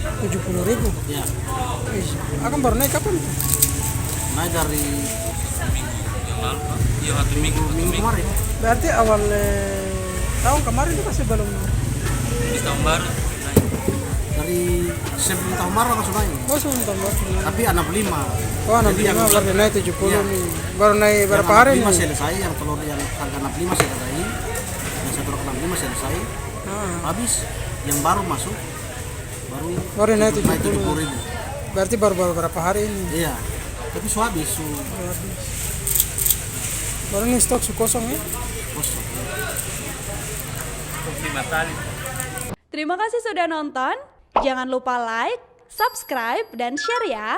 70.000. Ya, Akan baru naik kapan? naik dari Iya, satu minggu kemarin. Berarti awal tahun kemarin itu masih belum. di tahun baru naik. Dari sebelum tahun baru langsung naik. Oh, sebelum tahun baru. Tapi 65. Oh, 65 baru naik 70 nih. Baru naik berapa hari nih? 65 selesai, yang telur yang harga 65 selesai. Yang satu 65 selesai. Habis yang baru masuk Baru naik 70.000. Berarti baru berapa hari ini? Iya. Tapi su habis Baru nih stok kosong ya. kosong. Terima kasih sudah nonton. Jangan lupa like, subscribe, dan share ya.